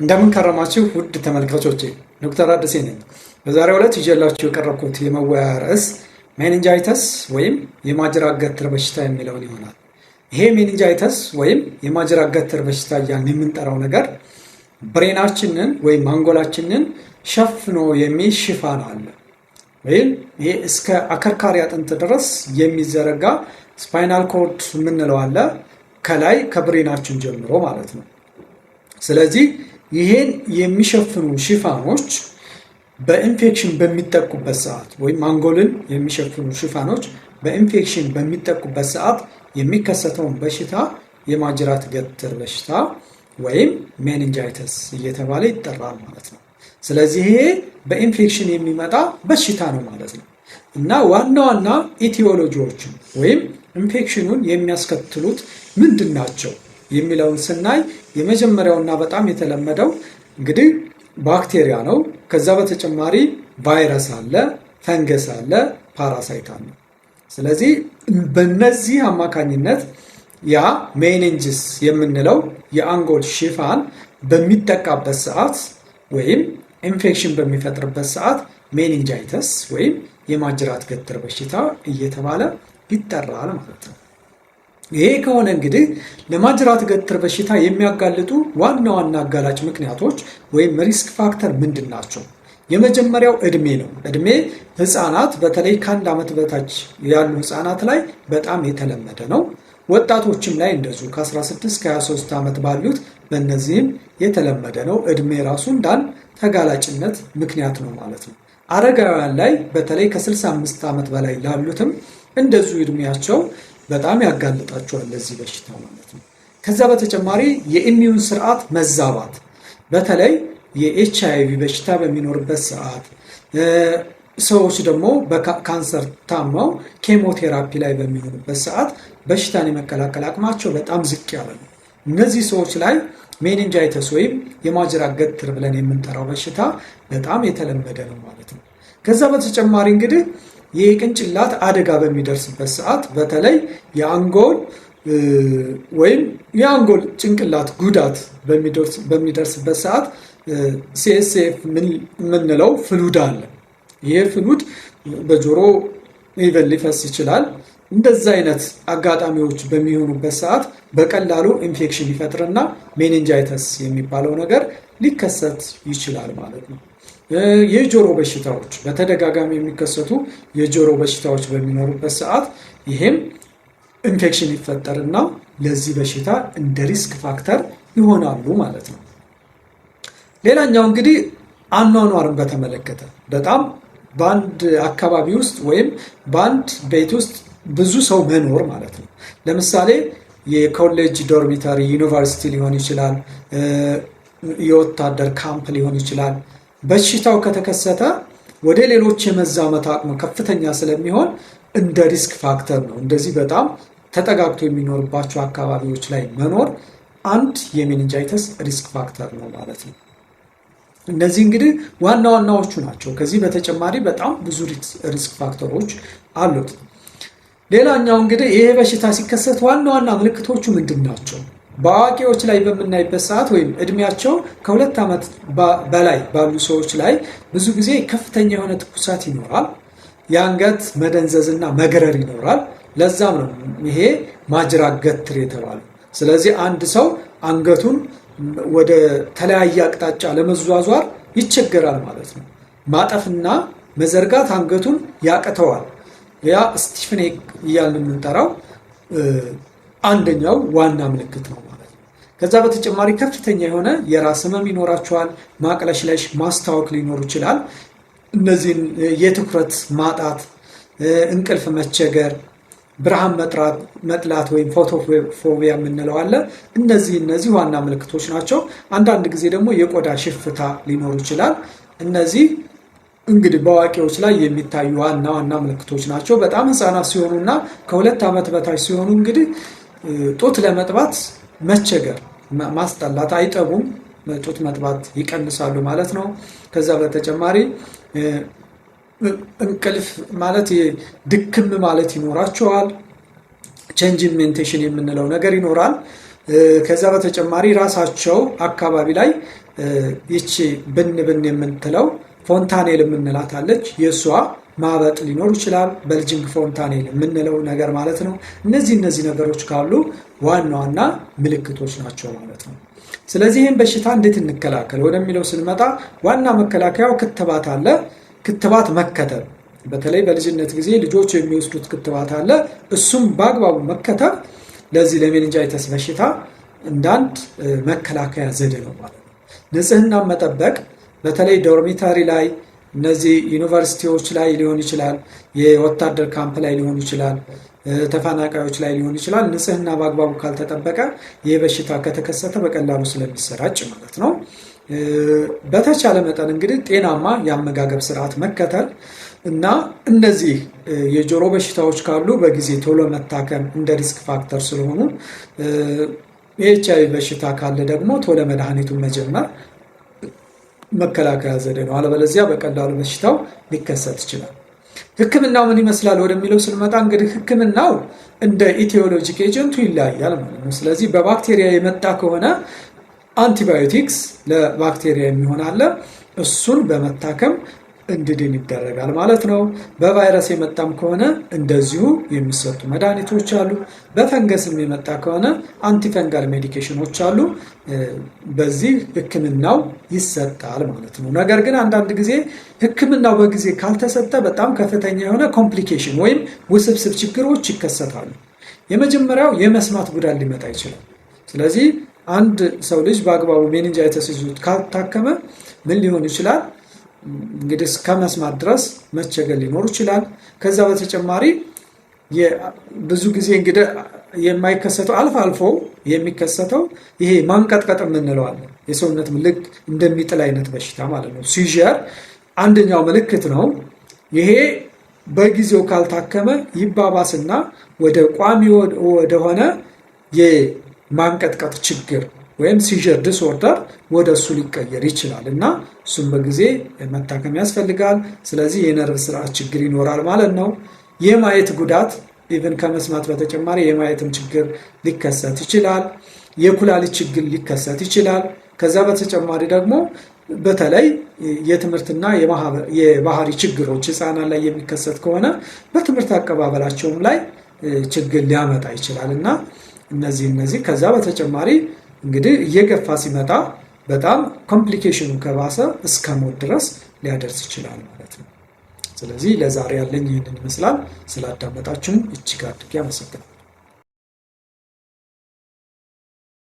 እንደምን ከረማችሁ ውድ ተመልካቾቼ፣ ዶክተር አዲስ ነኝ። በዛሬው ዕለት ይዤላችሁ የቀረብኩት የመወያያ ርዕስ ሜኒንጃይተስ ወይም የማጅራት ገትር በሽታ የሚለውን ይሆናል። ይሄ ሜኒንጃይተስ ወይም የማጅራት ገትር በሽታ እያልን የምንጠራው ነገር ብሬናችንን ወይም አንጎላችንን ሸፍኖ የሚይዝ ሽፋን አለ። ወይም ይሄ እስከ አከርካሪ አጥንት ድረስ የሚዘረጋ ስፓይናል ኮርድ የምንለው አለ፣ ከላይ ከብሬናችን ጀምሮ ማለት ነው። ስለዚህ ይሄን የሚሸፍኑ ሽፋኖች በኢንፌክሽን በሚጠቁበት ሰዓት ወይም አንጎልን የሚሸፍኑ ሽፋኖች በኢንፌክሽን በሚጠቁበት ሰዓት የሚከሰተውን በሽታ የማጅራት ገትር በሽታ ወይም ሜኒንጃይተስ እየተባለ ይጠራል ማለት ነው። ስለዚህ ይሄ በኢንፌክሽን የሚመጣ በሽታ ነው ማለት ነው እና ዋና ዋና ኢቲዮሎጂዎችን ወይም ኢንፌክሽኑን የሚያስከትሉት ምንድን ናቸው የሚለውን ስናይ የመጀመሪያውና በጣም የተለመደው እንግዲህ ባክቴሪያ ነው። ከዛ በተጨማሪ ቫይረስ አለ፣ ፈንገስ አለ፣ ፓራሳይት አለ። ስለዚህ በእነዚህ አማካኝነት ያ ሜኒንጅስ የምንለው የአንጎል ሽፋን በሚጠቃበት ሰዓት ወይም ኢንፌክሽን በሚፈጥርበት ሰዓት ሜኒንጃይተስ ወይም የማጅራት ገትር በሽታ እየተባለ ይጠራል ማለት ነው። ይሄ ከሆነ እንግዲህ ለማጅራት ገትር በሽታ የሚያጋልጡ ዋና ዋና አጋላጭ ምክንያቶች ወይም ሪስክ ፋክተር ምንድን ናቸው? የመጀመሪያው እድሜ ነው። እድሜ ህፃናት በተለይ ከአንድ ዓመት በታች ያሉ ህፃናት ላይ በጣም የተለመደ ነው። ወጣቶችም ላይ እንደዚሁ ከ16 እስከ 23 ዓመት ባሉት በእነዚህም የተለመደ ነው። እድሜ ራሱ እንዳንድ ተጋላጭነት ምክንያት ነው ማለት ነው። አረጋውያን ላይ በተለይ ከ65 ዓመት በላይ ላሉትም እንደዚሁ እድሜያቸው በጣም ያጋልጣቸዋል ለዚህ በሽታ ማለት ነው። ከዛ በተጨማሪ የኢሚዩን ስርዓት መዛባት በተለይ የኤችአይቪ በሽታ በሚኖርበት ሰዓት፣ ሰዎች ደግሞ በካንሰር ታመው ኬሞቴራፒ ላይ በሚሆኑበት ሰዓት በሽታን የመከላከል አቅማቸው በጣም ዝቅ ያለ ነው። እነዚህ ሰዎች ላይ ሜኒንጃይተስ ወይም የማጅራት ገትር ብለን የምንጠራው በሽታ በጣም የተለመደ ነው ማለት ነው። ከዛ በተጨማሪ እንግዲህ የቅንጭላት አደጋ በሚደርስበት ሰዓት በተለይ የአንጎል ወይም የአንጎል ጭንቅላት ጉዳት በሚደርስበት ሰዓት ሲኤስኤፍ የምንለው ፍሉድ አለ። ይህ ፍሉድ በጆሮ ኢቨን ሊፈስ ይችላል። እንደዛ አይነት አጋጣሚዎች በሚሆኑበት ሰዓት በቀላሉ ኢንፌክሽን ይፈጥርና ሜኒንጃይተስ የሚባለው ነገር ሊከሰት ይችላል ማለት ነው። የጆሮ በሽታዎች በተደጋጋሚ የሚከሰቱ የጆሮ በሽታዎች በሚኖሩበት ሰዓት ይሄም ኢንፌክሽን ይፈጠርና ለዚህ በሽታ እንደ ሪስክ ፋክተር ይሆናሉ ማለት ነው። ሌላኛው እንግዲህ አኗኗርን በተመለከተ በጣም በአንድ አካባቢ ውስጥ ወይም በአንድ ቤት ውስጥ ብዙ ሰው መኖር ማለት ነው። ለምሳሌ የኮሌጅ ዶርሚተሪ፣ ዩኒቨርሲቲ ሊሆን ይችላል፣ የወታደር ካምፕ ሊሆን ይችላል። በሽታው ከተከሰተ ወደ ሌሎች የመዛመት አቅሙ ከፍተኛ ስለሚሆን እንደ ሪስክ ፋክተር ነው። እንደዚህ በጣም ተጠጋግቶ የሚኖርባቸው አካባቢዎች ላይ መኖር አንድ የሜኒንጃይተስ ሪስክ ፋክተር ነው ማለት ነው። እነዚህ እንግዲህ ዋና ዋናዎቹ ናቸው። ከዚህ በተጨማሪ በጣም ብዙ ሪስክ ፋክተሮች አሉት። ሌላኛው እንግዲህ ይሄ በሽታ ሲከሰት ዋና ዋና ምልክቶቹ ምንድን ናቸው? በአዋቂዎች ላይ በምናይበት ሰዓት ወይም እድሜያቸው ከ2 ዓመት በላይ ባሉ ሰዎች ላይ ብዙ ጊዜ ከፍተኛ የሆነ ትኩሳት ይኖራል። የአንገት መደንዘዝና መግረር ይኖራል። ለዛም ነው ይሄ ማጅራት ገትር የተባለው። ስለዚህ አንድ ሰው አንገቱን ወደ ተለያየ አቅጣጫ ለመዟዟር ይቸገራል ማለት ነው። ማጠፍና መዘርጋት አንገቱን ያቅተዋል። ያ ስቲፍኔክ እያልን የምንጠራው አንደኛው ዋና ምልክት ነው ማለት ነው። ከዛ በተጨማሪ ከፍተኛ የሆነ የራስ ህመም ይኖራቸዋል። ማቅለሽለሽ፣ ማስታወክ ሊኖሩ ይችላል። እነዚህን የትኩረት ማጣት፣ እንቅልፍ መቸገር፣ ብርሃን መጥላት ወይም ፎቶፎቢያ የምንለው አለ። እነዚህ ዋና ምልክቶች ናቸው። አንዳንድ ጊዜ ደግሞ የቆዳ ሽፍታ ሊኖሩ ይችላል። እነዚህ እንግዲህ በአዋቂዎች ላይ የሚታዩ ዋና ዋና ምልክቶች ናቸው። በጣም ህፃናት ሲሆኑና ከ2 ዓመት በታች ሲሆኑ እንግዲህ ጡት ለመጥባት መቸገር፣ ማስጠላት፣ አይጠቡም፣ ጡት መጥባት ይቀንሳሉ ማለት ነው። ከዛ በተጨማሪ እንቅልፍ ማለት ድክም ማለት ይኖራቸዋል። ቼንጅ ሜንቴሽን የምንለው ነገር ይኖራል። ከዛ በተጨማሪ ራሳቸው አካባቢ ላይ ይቺ ብን የምንትለው ፎንታኔል የምንላት አለች። የሷ ማበጥ ሊኖር ይችላል። በልጂንግ ፎንታኔል የምንለው ነገር ማለት ነው። እነዚህ ነገሮች ካሉ ዋና ምልክቶች ናቸው ማለት ነው። ስለዚህ ይህን በሽታ እንዴት እንከላከል ወደሚለው ስንመጣ ዋና መከላከያው ክትባት አለ። ክትባት መከተብ፣ በተለይ በልጅነት ጊዜ ልጆች የሚወስዱት ክትባት አለ። እሱም በአግባቡ መከተብ ለዚህ ለሜኒንጃይተስ በሽታ እንዳንድ መከላከያ ዘዴ ነው ማለት ነው። ንጽህና መጠበቅ፣ በተለይ ዶርሚተሪ ላይ፣ እነዚህ ዩኒቨርሲቲዎች ላይ ሊሆን ይችላል፣ የወታደር ካምፕ ላይ ሊሆን ይችላል፣ ተፈናቃዮች ላይ ሊሆን ይችላል። ንጽህና በአግባቡ ካልተጠበቀ ይህ በሽታ ከተከሰተ በቀላሉ ስለሚሰራጭ ማለት ነው። በተቻለ መጠን እንግዲህ ጤናማ የአመጋገብ ስርዓት መከተል እና እነዚህ የጆሮ በሽታዎች ካሉ በጊዜ ቶሎ መታከም እንደ ሪስክ ፋክተር ስለሆኑ የኤችአይቪ በሽታ ካለ ደግሞ ቶሎ መድኃኒቱን መጀመር መከላከያ ዘዴ ነው። አለበለዚያ በቀላሉ በሽታው ሊከሰት ይችላል። ሕክምናው ምን ይመስላል ወደሚለው ስንመጣ እንግዲህ ሕክምናው እንደ ኢቲዮሎጂክ ኤጀንቱ ይለያያል ማለት ነው። ስለዚህ በባክቴሪያ የመጣ ከሆነ አንቲባዮቲክስ ለባክቴሪያ የሚሆን አለ። እሱን በመታከም እንዲድን ይደረጋል ማለት ነው። በቫይረስ የመጣም ከሆነ እንደዚሁ የሚሰጡ መድኃኒቶች አሉ። በፈንገስም የመጣ ከሆነ አንቲፈንጋል ሜዲኬሽኖች አሉ። በዚህ ሕክምናው ይሰጣል ማለት ነው። ነገር ግን አንዳንድ ጊዜ ሕክምናው በጊዜ ካልተሰጠ በጣም ከፍተኛ የሆነ ኮምፕሊኬሽን ወይም ውስብስብ ችግሮች ይከሰታሉ። የመጀመሪያው የመስማት ጉዳት ሊመጣ ይችላል። ስለዚህ አንድ ሰው ልጅ በአግባቡ ሜኒንጃይተስ ይዞት ካልታከመ ምን ሊሆን ይችላል? እንግዲህ እስከ መስማት ድረስ መቸገር ሊኖር ይችላል። ከዛ በተጨማሪ ብዙ ጊዜ እንግዲህ የማይከሰተው አልፎ የሚከሰተው ይሄ ማንቀጥቀጥ የምንለው አለ። የሰውነት ልክ እንደሚጥል አይነት በሽታ ማለት ነው። ሲዥር አንደኛው ምልክት ነው። ይሄ በጊዜው ካልታከመ ይባባስና ወደ ቋሚ ወደሆነ የማንቀጥቀጥ ችግር ወይም ሲዥር ዲስኦርደር ወደ እሱ ሊቀየር ይችላል እና እሱም በጊዜ መታከም ያስፈልጋል። ስለዚህ የነርቭ ስርዓት ችግር ይኖራል ማለት ነው። የማየት ጉዳት ኢቭን ከመስማት በተጨማሪ የማየትም ችግር ሊከሰት ይችላል። የኩላሊት ችግር ሊከሰት ይችላል። ከዛ በተጨማሪ ደግሞ በተለይ የትምህርትና የባህሪ ችግሮች ህፃናት ላይ የሚከሰት ከሆነ በትምህርት አቀባበላቸውም ላይ ችግር ሊያመጣ ይችላል እና እነዚህ ከዛ በተጨማሪ እንግዲህ እየገፋ ሲመጣ በጣም ኮምፕሊኬሽኑ ከባሰ እስከ ሞት ድረስ ሊያደርስ ይችላል ማለት ነው። ስለዚህ ለዛሬ ያለኝ ይህንን ይመስላል። ስላዳመጣችሁን እጅግ አድርጌ አመሰግናለሁ።